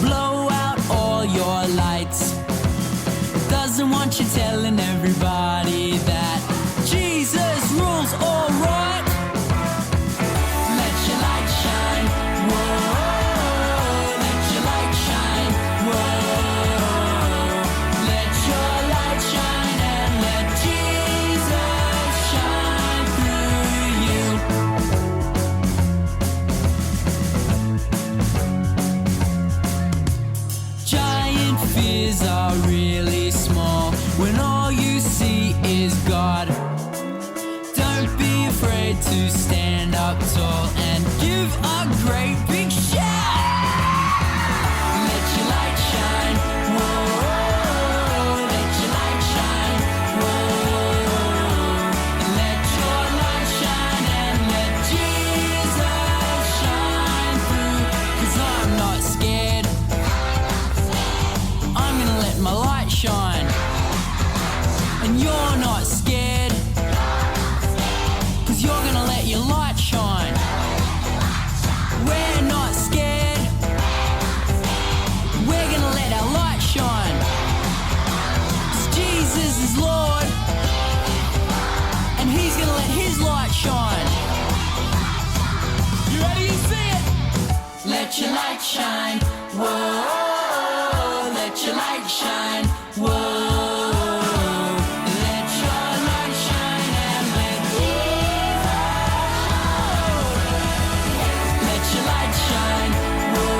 blow out all your lights. Doesn't want you telling everybody that Jesus rules, alright. Let your light shine, whoa. Let your light shine, whoa. Let your light shine and let Jesus shine through you. Giant fears are really small when all you see is God. Don't be afraid to stand up tall and give a great big shout. Let your light shine, whoa. Let your light shine, whoa. Let your light shine and let Jesus shine through. 'Cause I'm not scared. I'm gonna let my light shine. And you're not scared. 'Cause you're gonna let your light shine. We're not scared. We're gonna let our light shine. 'Cause Jesus is Lord. And he's gonna let his light shine. You ready to see it? Let your light shine, whoa. Let your light shine, whoa. Let your light shine and let let your light shine, whoa.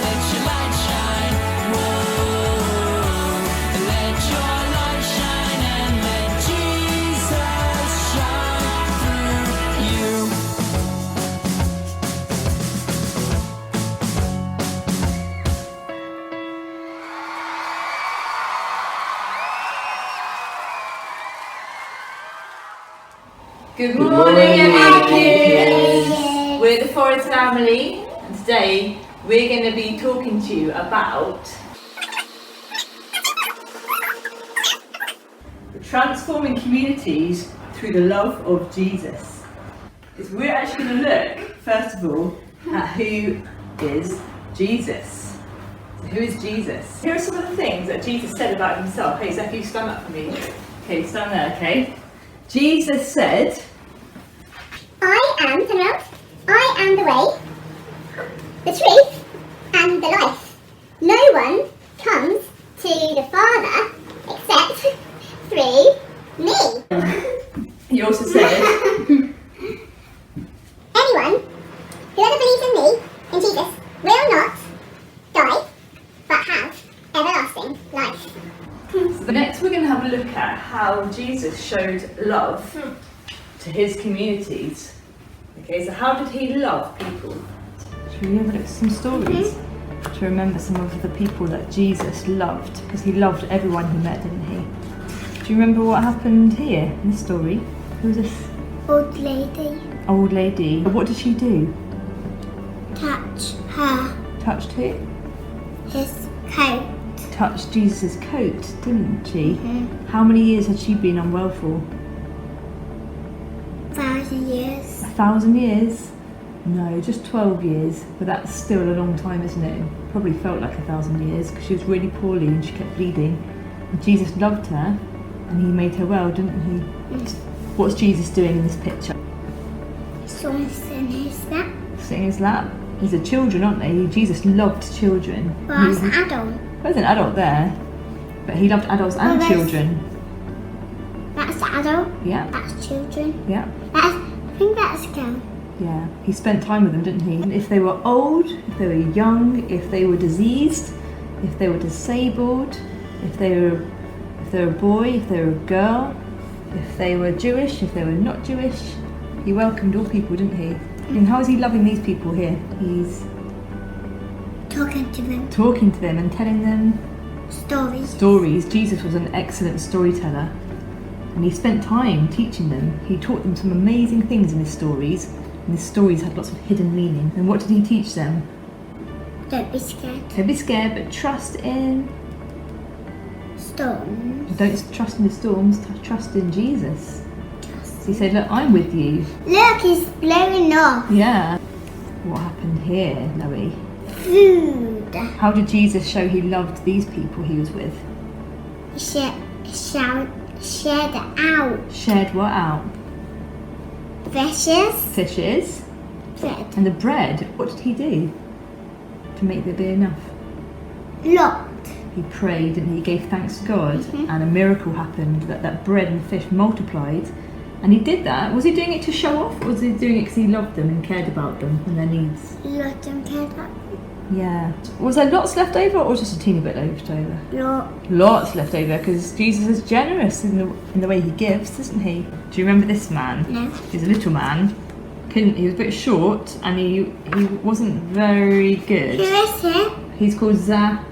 Let your light shine, whoa. Let your light shine and let Jesus shine through you. Good morning, kids. We're the Forest family, and today we're going to be talking to you about transforming communities through the love of Jesus. We're actually going to look, first of all, at who is Jesus. So who is Jesus? Here are some of the things that Jesus said about himself. Hey, Zeph, you stand up for me. Okay, stand there, okay? Jesus said, I am the love, I am the way, the truth, and the life. No one comes to the Father except through me. he also said, Anyone who ever believes in me, in Jesus, will not die, but have everlasting life. So next we're going to have a look at how Jesus showed love to his communities. Okay, so how did he love people? Should we have a look at some stories to remember some of the people that Jesus loved? Because he loved everyone he met, didn't he? Do you remember what happened here in this story? Who was this Old lady, old lady? What did she do? touch her, Touched who? his coat. Touched Jesus' coat, didn't she? How many years had she been unwell for? 1,000 years. 1,000 years? No, just 12 years, but that's still a long time, isn't it? It probably felt like 1,000 years because she was really poorly and she kept bleeding. And Jesus loved her and he made her well, didn't he? What's Jesus doing in this picture? Someone's in his lap. Sitting in his lap. These are children, aren't they? Jesus loved children. Well, as an adult. There's an adult there, but he loved adults and Well, children. That's the adult. Yeah, That's children. yeah. I think that's a girl. Yeah, he spent time with them, didn't he? And if they were old, if they were young, if they were diseased, if they were disabled, if they were a boy, if they were a girl, if they were Jewish, if they were not Jewish, he welcomed all people, didn't he? And how is he loving these people here? He's Talking to them. talking to them and telling them Stories. stories. Jesus was an excellent storyteller. And he spent time teaching them. He taught them some amazing things in his stories. And his stories had lots of hidden meaning. And what did he teach them? Don't be scared. Don't be scared, but trust in... Storms. Don't trust in the storms, trust in Jesus. So he said, look, I'm with you. Look, it's blowing off. Yeah. What happened here, Noe? Food. How did Jesus show he loved these people he was with? Shared out. Shared what out? Fishes. Fishes. Bread. And the bread, what did he do to make there be enough? Locked. He prayed and he gave thanks to God, and a miracle happened that bread and fish multiplied. And he did that. Was he doing it to show off, or was he doing it because he loved them and cared about them and their needs? Lot and cared about. Yeah. Was there lots left over, or just a teeny bit left over? Lot. Lots left over, because Jesus is generous in the way he gives, isn't he? Do you remember this man? No. He's a little man. He was a bit short, and he wasn't very good. Who is he? He's called Zacchaeus,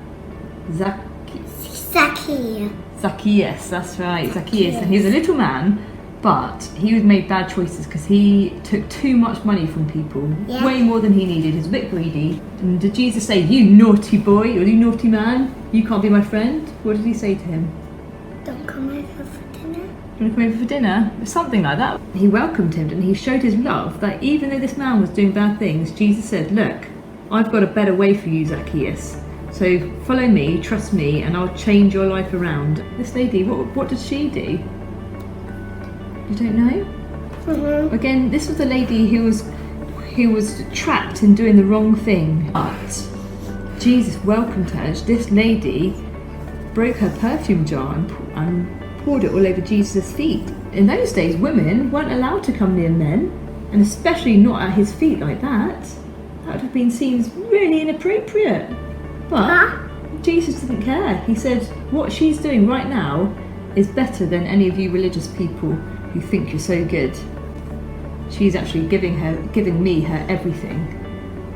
that's right, Zacchaeus. And he was a little man, but he made bad choices because he took too much money from people, Yeah. way more than he needed. He was a bit greedy. And did Jesus say, "You naughty boy," or "You naughty man, you can't be my friend"? What did he say to him? Don't come over for dinner. "You want to come over for dinner?" Something like that. He welcomed him and he showed his love, that even though this man was doing bad things, Jesus said, "Look, I've got a better way for you, Zacchaeus. So follow me, trust me, and I'll change your life around." This lady, what did she do? You don't know? Again, this was a lady who was trapped in doing the wrong thing, but Jesus welcomed her. This lady broke her perfume jar and poured it all over Jesus' feet. In those days, women weren't allowed to come near men, and especially not at his feet like that. That would have been seen as really inappropriate. But Jesus didn't care. He said, "What she's doing right now is better than any of you religious people who think you're so good. She's actually giving me her everything,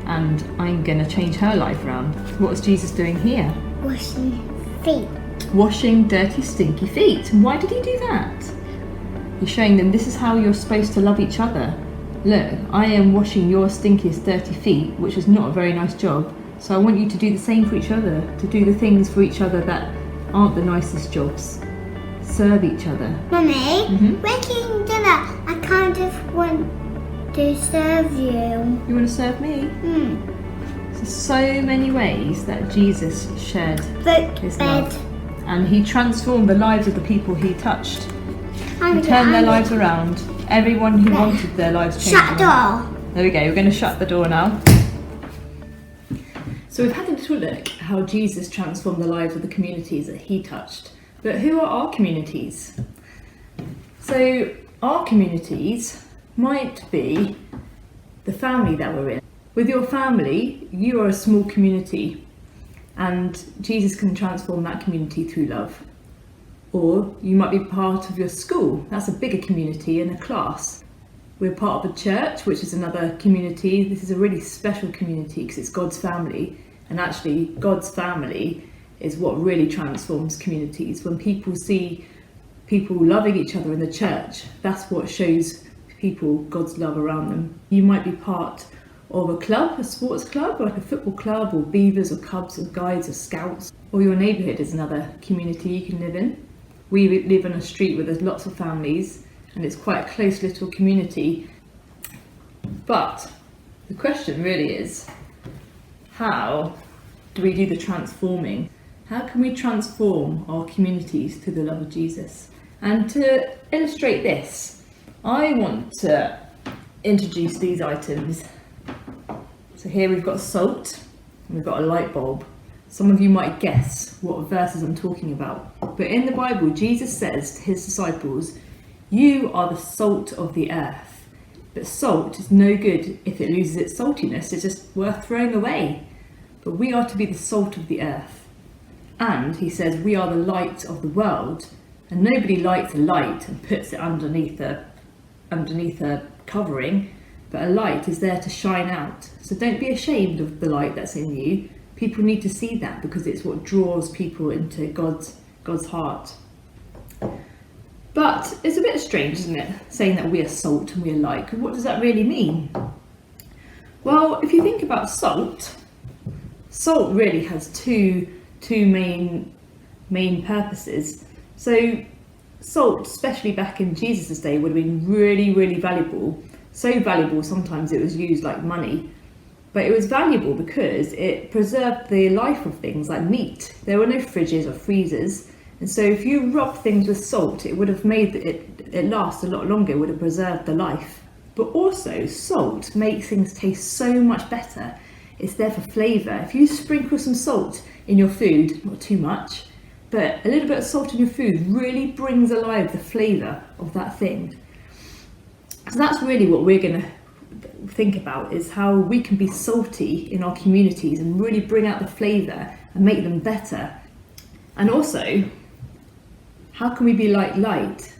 and I'm going to change her life around." What's Jesus doing here? Washing feet. Washing dirty, stinky feet. And why did he do that? He's showing them this is how you're supposed to love each other. Look, I am washing your stinkiest, dirty feet, which is not a very nice job. So I want you to do the same for each other, to do the things for each other that aren't the nicest jobs. Serve each other. Mummy, we're eating dinner. I kind of want to serve you. You want to serve me? So many ways that Jesus shared his love. And he transformed the lives of the people he touched. He turned their lives around. Everyone who wanted their lives changed. Shut the door. There we go, we're going to shut the door now. So we've had a little look at how Jesus transformed the lives of the communities that he touched. But who are our communities? So our communities might be the family that we're in. With your family, you are a small community, and Jesus can transform that community through love. Or you might be part of your school. That's a bigger community and a class. We're part of the church, which is another community. This is a really special community because it's God's family, and actually God's family is what really transforms communities. When people see people loving each other in the church, that's what shows people God's love around them. You might be part of a club, a sports club, like a football club, or Beavers or Cubs or Guides or Scouts, or your neighbourhood is another community you can live in. We live on a street where there's lots of families, and it's quite a close little community. But the question really is, how do we do the transforming? How can we transform our communities through the love of Jesus? And to illustrate this, I want to introduce these items. So here we've got salt, and we've got a light bulb. Some of you might guess what verses I'm talking about. But in the Bible, Jesus says to his disciples, "You are the salt of the earth." But salt is no good if it loses its saltiness. It's just worth throwing away. But we are to be the salt of the earth. And he says we are the light of the world. And nobody lights a light and puts it underneath a covering. But a light is there to shine out. So don't be ashamed of the light that's in you. People need to see that because it's what draws people into God's heart. But it's a bit strange, isn't it, saying that we are salt and we are light. What does that really mean? Well, if you think about salt really has two main purposes. So salt, especially back in Jesus' day, would have been really, really valuable. So valuable sometimes it was used like money. But it was valuable because it preserved the life of things like meat. There were no fridges or freezers, and so if you rubbed things with salt, it would have made it last a lot longer, it would have preserved the life. But also, salt makes things taste so much better. It's there for flavour. If you sprinkle some salt in your food, not too much, but a little bit of salt in your food really brings alive the flavour of that thing. So that's really what we're going to think about, is how we can be salty in our communities and really bring out the flavour and make them better. And also, how can we be like light?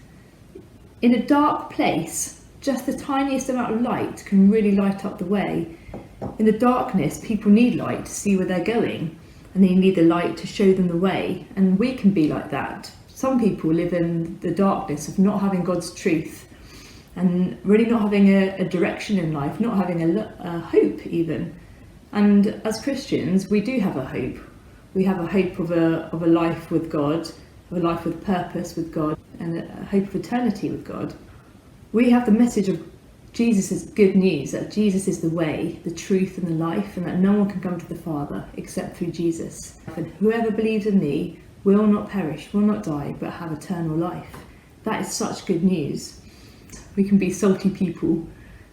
In a dark place, just the tiniest amount of light can really light up the way. In the darkness, people need light to see where they're going, and they need the light to show them the way. And we can be like that. Some people live in the darkness of not having God's truth, and really not having a direction in life, not having a hope even. And as Christians, we do have a hope. We have a hope of a life with God, of a life with purpose with God, and a hope of eternity with God. We have the message of Jesus' good news, that Jesus is the way, the truth and the life, and that no one can come to the Father except through Jesus. And whoever believes in me will not perish, will not die, but have eternal life. That is such good news. We can be salty people,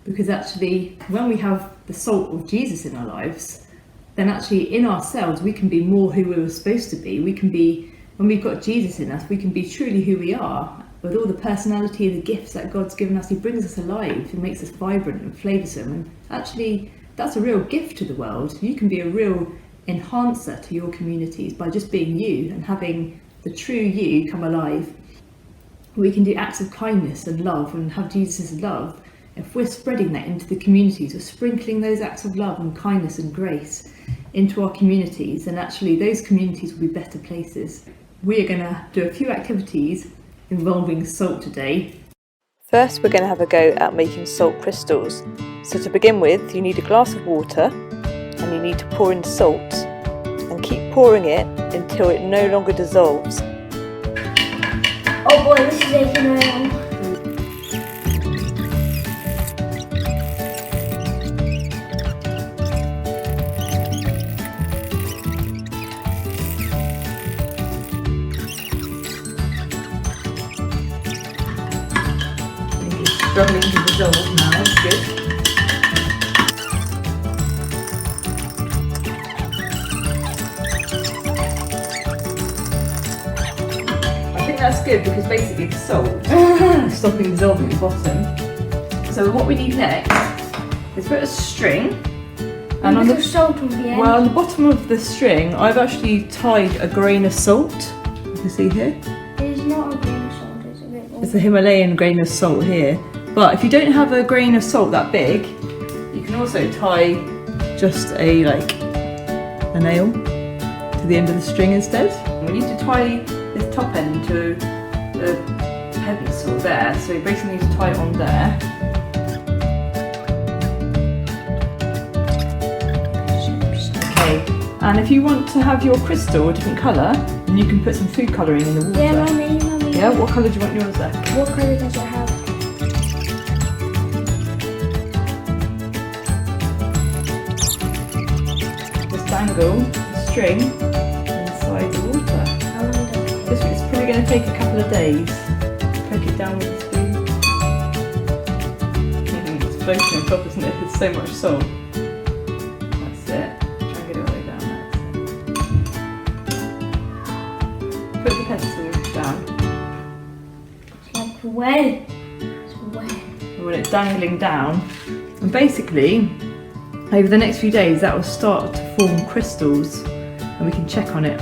because actually when we have the salt of Jesus in our lives, then actually in ourselves we can be more who we were supposed to be. We can be, when we've got Jesus in us, we can be truly who we are, with all the personality and the gifts that God's given us. He brings us alive, he makes us vibrant and flavoursome, and actually that's a real gift to the world. You can be a real enhancer to your communities by just being you and having the true you come alive. We can do acts of kindness and love and have Jesus' love. If we're spreading that into the communities, we're sprinkling those acts of love and kindness and grace into our communities, and actually those communities will be better places. We are going to do a few activities involving salt today. First, we're going to have a go at making salt crystals. So to begin with, you need a glass of water and you need to pour in salt and keep pouring it until it no longer dissolves. Oh boy, this is taking around. Struggling to dissolve now, that's good. I think that's good because basically the salt is stopping dissolving at the bottom. So what we need next is a bit of string. And on the salt on the end. Well, on the bottom of the string, I've actually tied a grain of salt. You can see here. It's not a grain of salt, it's a bit more. It's a Himalayan grain of salt here. But if you don't have a grain of salt that big, you can also tie just a nail to the end of the string instead. We need to tie this top end to the pencil there, so you basically need to tie it on there. Okay, and if you want to have your crystal a different colour, then you can put some food colouring in the water. Yeah, mummy. Yeah, what colour do you want yours there? What colour does it have? Dangle the string inside the water. This is probably going to take a couple of days. Poke it down with a spoon. It's floating on top, isn't it? It's so much salt. That's it. Try and get it all the way down. Put the pencil down. It's like wet. It's wet. And when it's dangling down, and basically over the next few days that will start to form crystals and we can check on it.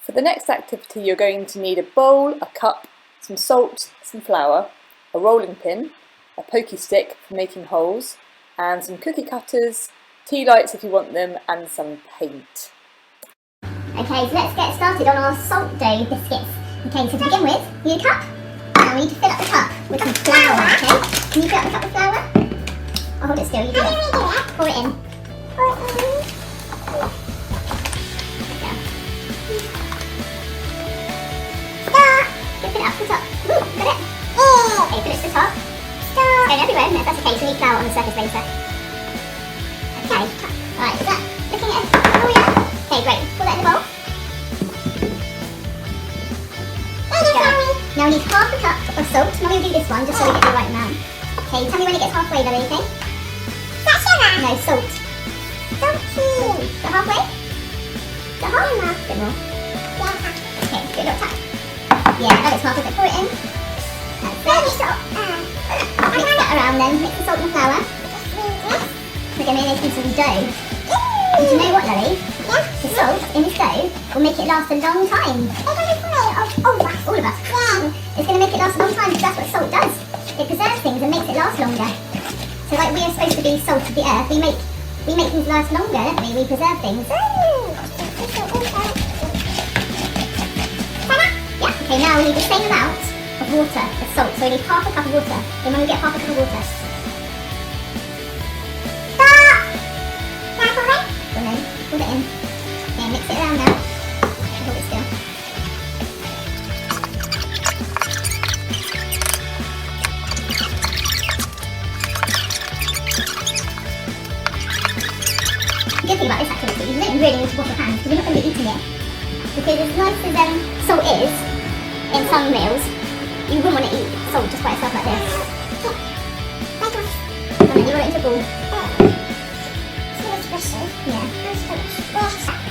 For the next activity, you're going to need a bowl, a cup, some salt, some flour, a rolling pin, a pokey stick for making holes, and some cookie cutters, tea lights if you want them, and some paint. Okay, so let's get started on our salt dough biscuits. Okay, so to begin with, we need a cup, and we need to fill up the cup with some flour, okay? Can you fill up the cup with flour? I'll hold it still, you do it. Pour it in. going everywhere, isn't it? That's okay, so we need flour on the surface later. Okay, right, is that looking at it? Oh yeah? Okay, great. Put that in the bowl. Now we need half a cup of salt. Mummy will do this one just so we get the right amount. Okay, tell me when it gets halfway, Lily, okay? Is that sugar? No, salt. Salty. Is that halfway? Is that half? A bit more. Yeah. Okay, good little tap. Yeah, that is halfway. Pour it in. That's very salt. Mix that around then. Mix the salt and the flour. We're going to make into some dough. And do you know what, Lily? Yeah. The salt in this dough will make it last a long time. All of us. Yeah. It's going to make it last a long time because that's what salt does. It preserves things and makes it last longer. So like we are supposed to be salt of the earth, we make things last longer, don't we? We preserve things. Yeah, okay, now we need the same amount of water as salt. So we need half a cup of water. Then when we get half a cup of water. Stop! And then put it in. Okay, mix it around now. Hold it still. The good thing about this activity is you don't really need to wash your hands because you're not going to be eating it. Because as nice as salt is in some meals, you wouldn't want to eat salt just by itself like this. And then you roll it into a ball. Yeah.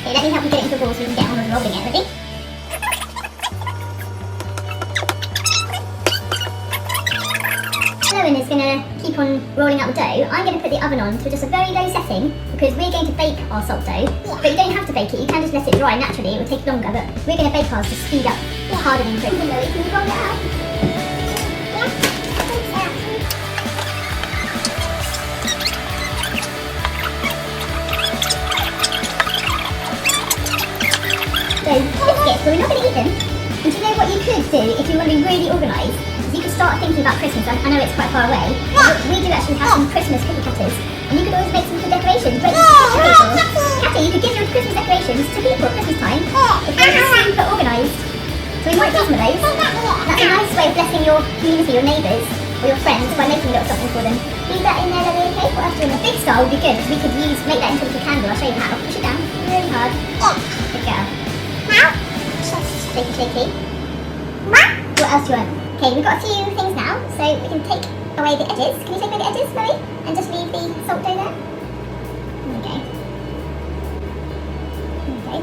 Okay, let me help you get it into a ball so we can get on with rolling it. Ready? Owen is going to keep on rolling out the dough. I'm going to put the oven on to just a very low setting because we're going to bake our salt dough. But you don't have to bake it, you can just let it dry naturally, it will take longer, but we're going to bake ours to speed up hardening quickly. Can you roll it out? So, biscuits, but we're not going to eat them. And do you know what you could do if you want to be really organised? You could start thinking about Christmas. I know it's quite far away. We do actually have some Christmas cookie cutters, and you could always make some good decorations. Great for people. Catty, you could give your Christmas decorations to people at Christmas time. It's really super organised. So we might do some of those. That's a nice way of blessing your community, your neighbours, or your friends by making a little something for them. Leave that in there, Lily, okay? What else do you want? A big star would be good because we could make that into a little candle. I'll show you how. Push it down really hard. Good girl. Now, shaky, shaky. What else do you want? Okay, we've got a few things now, so we can take away the edges. Can you take away the edges, Chloe? And just leave the salt dough there? There we go. Okay.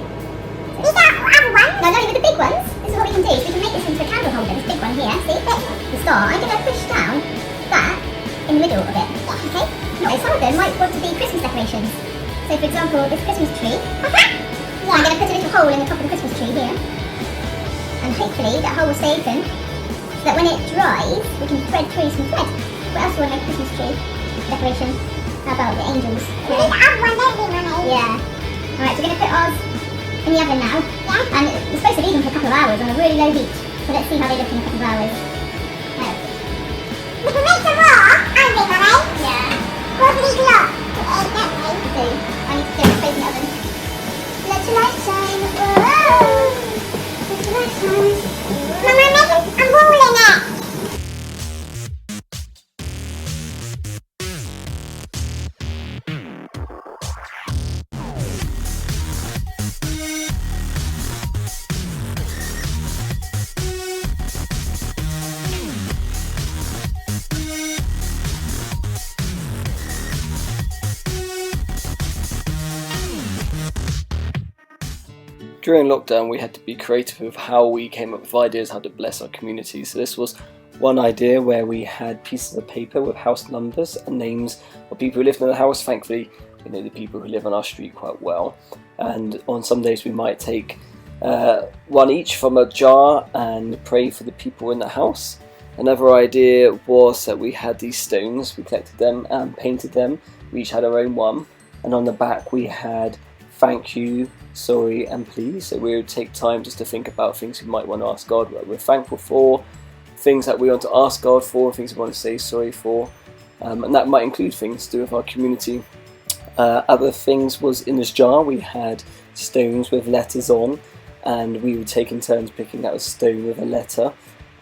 These are other ones? No, not even the big ones. This is what we can do. We can make this into a candle holder, this big one here, see? The star. I'm going to push down that in the middle of it. Okay? Now, some of them might want to be Christmas decorations. So, for example, this Christmas tree. I'm going to put a little hole in the top of the Christmas tree here. And hopefully that hole will stay open. So that when it dries, we can thread through some thread. What else do you want in a Christmas tree decoration? How about the angels? Yeah. Alright, so we're going to put ours in the oven now. Yeah. And we're supposed to leave them for a couple of hours on a really low heat. So let's see how they look in a couple of hours. We can make some more, aren't we, Mummy? Yeah. What do we look? Exactly. I need to get it in the oven. Let your light shine. Whoa! Let your light shine. Mama, I'm rolling it! During lockdown, we had to be creative with how we came up with ideas how to bless our community. So this was one idea where we had pieces of paper with house numbers and names of people who lived in the house. Thankfully, we know the people who live on our street quite well. And on some days we might take one each from a jar and pray for the people in the house. Another idea was that we had these stones, we collected them and painted them. We each had our own one. And on the back we had thank you, sorry and please. So we would take time just to think about things we might want to ask God, what we're thankful for, things that we want to ask God for, things we want to say sorry for, and that might include things to do with our community. Other things was in this jar we had stones with letters on, and we would take in turns picking out a stone with a letter,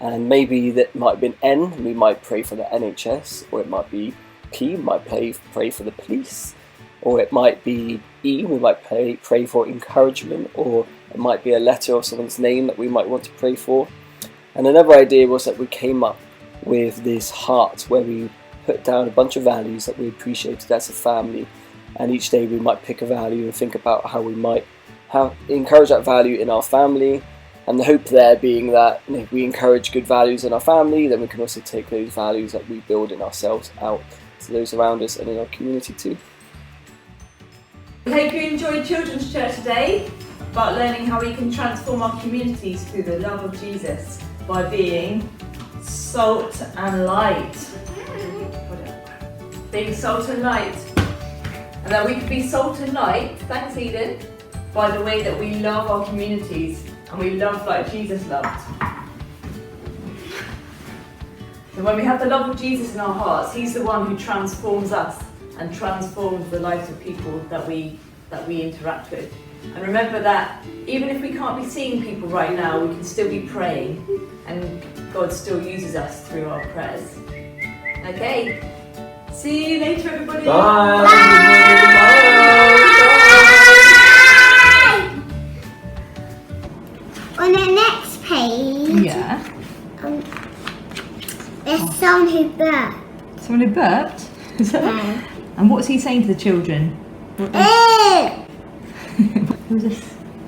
And maybe that might have been N, and we might pray for the NHS, or it might be P, we might pray for the police, or it might be E, we might pray for encouragement, or it might be a letter of someone's name that we might want to pray for. And another idea was that we came up with this heart where we put down a bunch of values that we appreciated as a family, and each day we might pick a value and think about how we might encourage that value in our family. And the hope there being that if we encourage good values in our family, then we can also take those values that we build in ourselves out to those around us and in our community too. We hope you enjoyed Children's Church today, about learning how we can transform our communities through the love of Jesus by being salt and light. Being salt and light. And that we can be salt and light, thanks Eden, by the way that we love our communities. And we love like Jesus loved. So when we have the love of Jesus in our hearts, He's the one who transforms us and transforms the lives of people that we interact with. And remember that even if we can't be seeing people right now, we can still be praying, and God still uses us through our prayers. Okay, see you later, everybody. Bye. On the next page, Yeah. there's someone who burped. Someone who burped? Is that- And what's he saying to the children? Who was this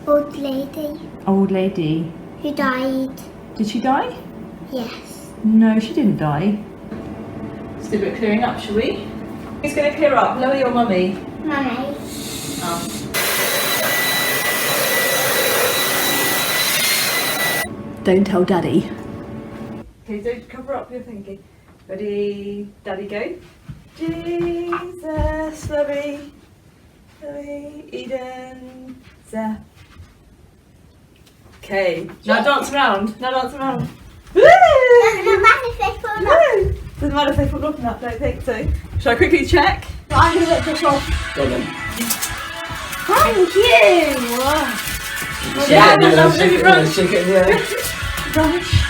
Old lady old lady? who died. Did she die? Yes. No, she didn't die. Let's do a bit of clearing up, shall we? Who's going to clear up? Loey or Mummy? Mummy. Oh. Don't tell Daddy. Okay, don't cover up your thinking. Ready, Daddy, go. Jesus, Loey, Eden, Zeph. Okay, now dance around. Woo! Doesn't matter if they fall off. No! Doesn't matter if they fall off or not, don't think so. Shall I quickly check? I'm going to let this off. Go then. Thank you! Wow. Shake it in the air. Right.